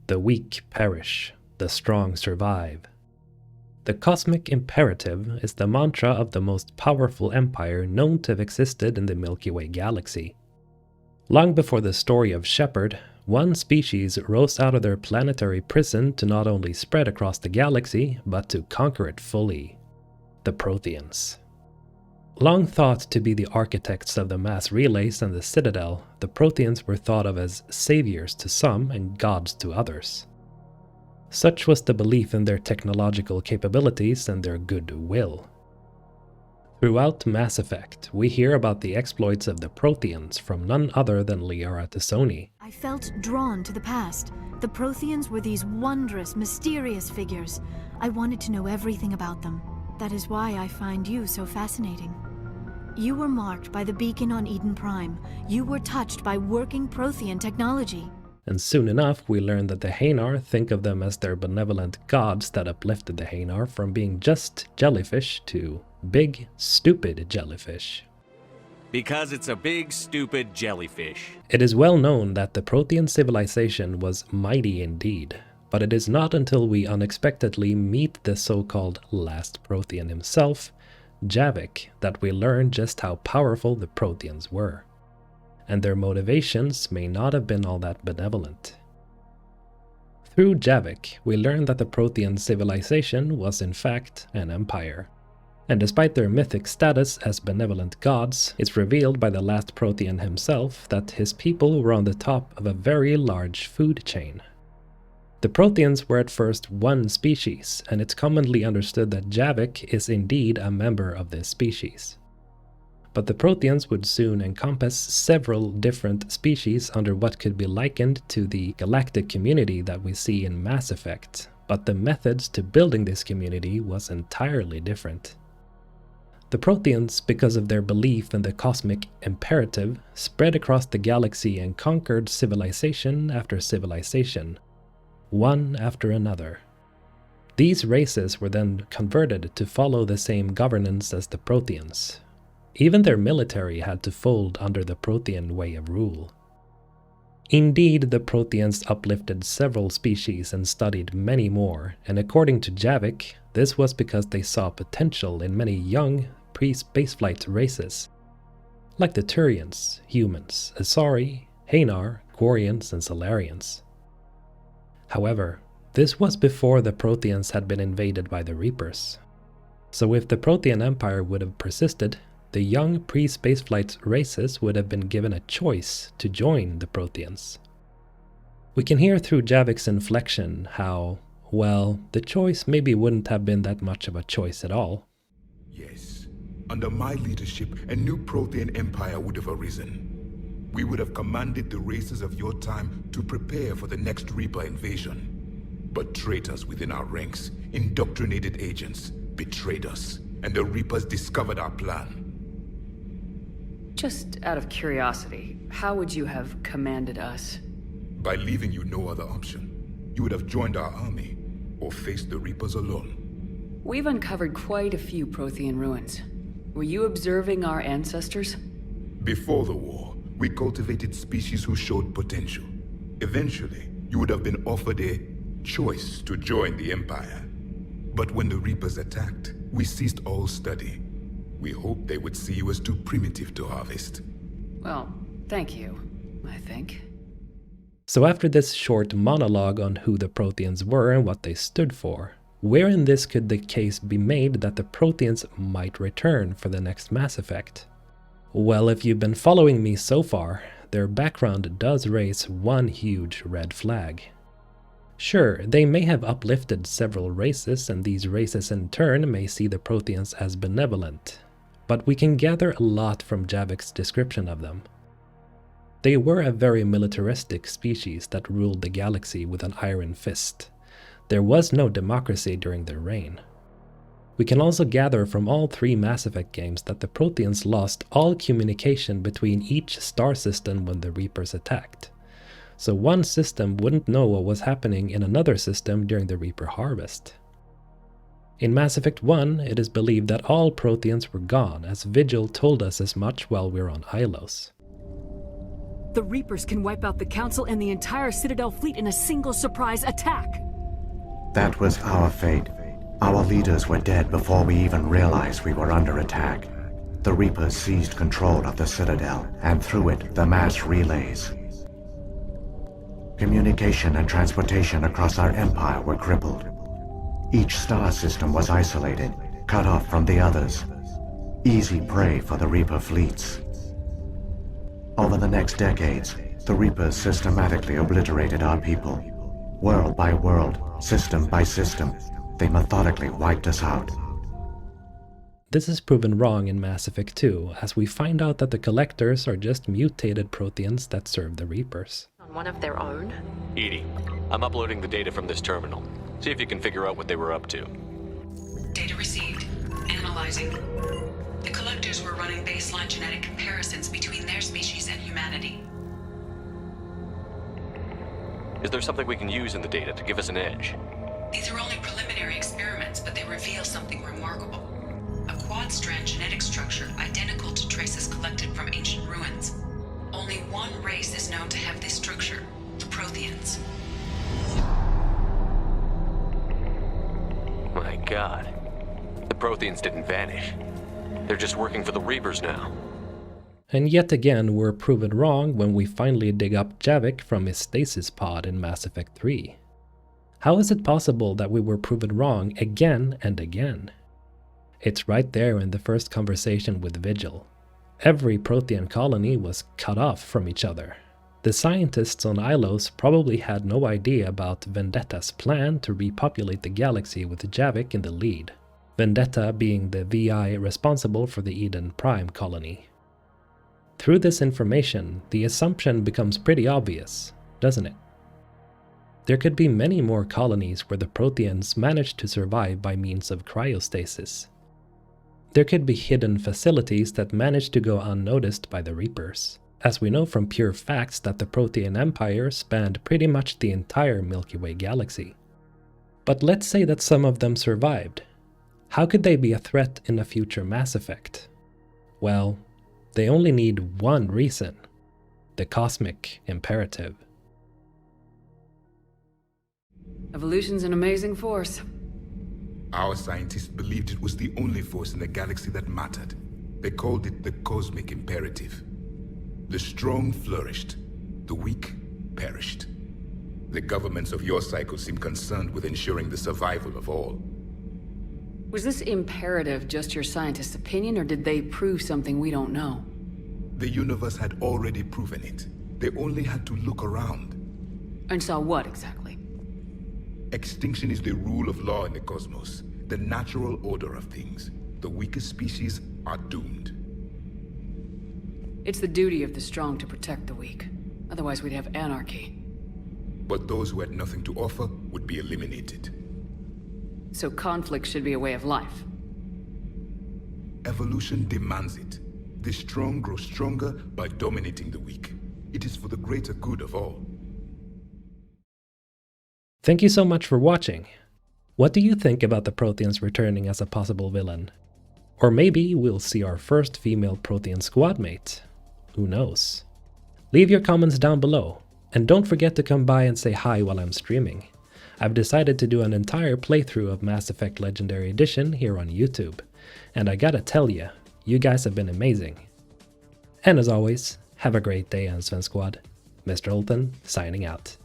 The weak perish, the strong survive. The cosmic imperative is the mantra of the most powerful empire known to have existed in the Milky Way galaxy. Long before the story of Shepard, one species rose out of their planetary prison to not only spread across the galaxy, but to conquer it fully: the Protheans. Long thought to be the architects of the mass relays and the Citadel, the Protheans were thought of as saviors to some and gods to others. Such was the belief in their technological capabilities and their goodwill. Throughout Mass Effect, we hear about the exploits of the Protheans from none other than Liara T'Soni. I felt drawn to the past. The Protheans were these wondrous, mysterious figures. I wanted to know everything about them. That is why I find you so fascinating. You were marked by the beacon on Eden Prime. You were touched by working Prothean technology. And soon enough, we learn that the Hanar think of them as their benevolent gods that uplifted the Hanar from being just jellyfish to big, stupid jellyfish. Because it's a big, stupid jellyfish. It is well known that the Prothean civilization was mighty indeed, but it is not until we unexpectedly meet the so-called last Prothean himself, Javik, that we learn just how powerful the Protheans were. And their motivations may not have been all that benevolent. Through Javik, we learn that the Prothean civilization was in fact an empire. And despite their mythic status as benevolent gods, it's revealed by the last Prothean himself that his people were on the top of a very large food chain. The Protheans were at first one species, and it's commonly understood that Javik is indeed a member of this species. But the Protheans would soon encompass several different species under what could be likened to the galactic community that we see in Mass Effect, but the methods to building this community was entirely different. The Protheans, because of their belief in the cosmic imperative, spread across the galaxy and conquered civilization after civilization, one after another. These races were then converted to follow the same governance as the Protheans. Even their military had to fold under the Prothean way of rule. Indeed, the Protheans uplifted several species and studied many more, and according to Javik, this was because they saw potential in many young pre-spaceflight races, like the Turians, humans, Asari, Hanar, Quarians, and Salarians. However, this was before the Protheans had been invaded by the Reapers. So if the Prothean Empire would have persisted, the young pre-spaceflight races would have been given a choice to join the Protheans. We can hear through Javik's inflection how, well, the choice maybe wouldn't have been that much of a choice at all. Yes, under my leadership, a new Prothean Empire would have arisen. We would have commanded the races of your time to prepare for the next Reaper invasion. But traitors within our ranks, indoctrinated agents, betrayed us, and the Reapers discovered our plan. Just out of curiosity, how would you have commanded us? By leaving you no other option. You would have joined our army, or faced the Reapers alone. We've uncovered quite a few Prothean ruins. Were you observing our ancestors? Before the war, we cultivated species who showed potential. Eventually, you would have been offered a choice to join the Empire. But when the Reapers attacked, we ceased all study. We hoped they would see you as too primitive to harvest. Well, thank you, I think. So after this short monologue on who the Protheans were and what they stood for, where in this could the case be made that the Protheans might return for the next Mass Effect? Well, if you've been following me so far, their background does raise one huge red flag. Sure, they may have uplifted several races, and these races in turn may see the Protheans as benevolent, but we can gather a lot from Javik's description of them. They were a very militaristic species that ruled the galaxy with an iron fist. There was no democracy during their reign. We can also gather from all three Mass Effect games that the Protheans lost all communication between each star system when the Reapers attacked. So one system wouldn't know what was happening in another system during the Reaper harvest. In Mass Effect 1, it is believed that all Protheans were gone, as Vigil told us as much while we were on Ilos. The Reapers can wipe out the Council and the entire Citadel fleet in a single surprise attack! That was our fate. Our leaders were dead before we even realized we were under attack. The Reapers seized control of the Citadel, and through it, the mass relays. Communication and transportation across our empire were crippled. Each star system was isolated, cut off from the others. Easy prey for the Reaper fleets. Over the next decades, the Reapers systematically obliterated our people. World by world, system by system, they methodically wiped us out. This is proven wrong in Mass Effect 2, as we find out that the Collectors are just mutated Protheans that serve the Reapers. On one of their own? Edie, I'm uploading the data from this terminal. See if you can figure out what they were up to. Data received. Analyzing. The Collectors were running baseline genetic comparisons between their species and humanity. Is there something we can use in the data to give us an edge? These are only preliminary experiments, but they reveal something remarkable. A quad-strand genetic structure identical to traces collected from ancient ruins. Only one race is known to have this structure, the Protheans. My God. The Protheans didn't vanish. They're just working for the Reapers now. And yet again we're proven wrong when we finally dig up Javik from his stasis pod in Mass Effect 3. How is it possible that we were proven wrong again and again? It's right there in the first conversation with Vigil. Every Prothean colony was cut off from each other. The scientists on Ilos probably had no idea about Vendetta's plan to repopulate the galaxy with Javik in the lead. Vendetta being the VI responsible for the Eden Prime colony. Through this information, the assumption becomes pretty obvious, doesn't it? There could be many more colonies where the Protheans managed to survive by means of cryostasis. There could be hidden facilities that managed to go unnoticed by the Reapers, as we know from pure facts that the Prothean Empire spanned pretty much the entire Milky Way galaxy. But let's say that some of them survived. How could they be a threat in a future Mass Effect? Well, they only need one reason: the cosmic imperative. Evolution's an amazing force. Our scientists believed it was the only force in the galaxy that mattered. They called it the cosmic imperative. The strong flourished, the weak perished. The governments of your cycle seem concerned with ensuring the survival of all. Was this imperative just your scientist's opinion, or did they prove something we don't know? The universe had already proven it. They only had to look around. And saw what exactly? Extinction is the rule of law in the cosmos, the natural order of things. The weakest species are doomed. It's the duty of the strong to protect the weak. Otherwise we'd have anarchy. But those who had nothing to offer would be eliminated. So conflict should be a way of life. Evolution demands it. The strong grow stronger by dominating the weak. It is for the greater good of all. Thank you so much for watching. What do you think about the Protheans returning as a possible villain? Or maybe we'll see our first female Prothean squad mate. Who knows? Leave your comments down below, and don't forget to come by and say hi while I'm streaming. I've decided to do an entire playthrough of Mass Effect Legendary Edition here on YouTube, and I gotta tell you, you guys have been amazing. And as always, have a great day, Sven Squad. Mr. Olten, signing out.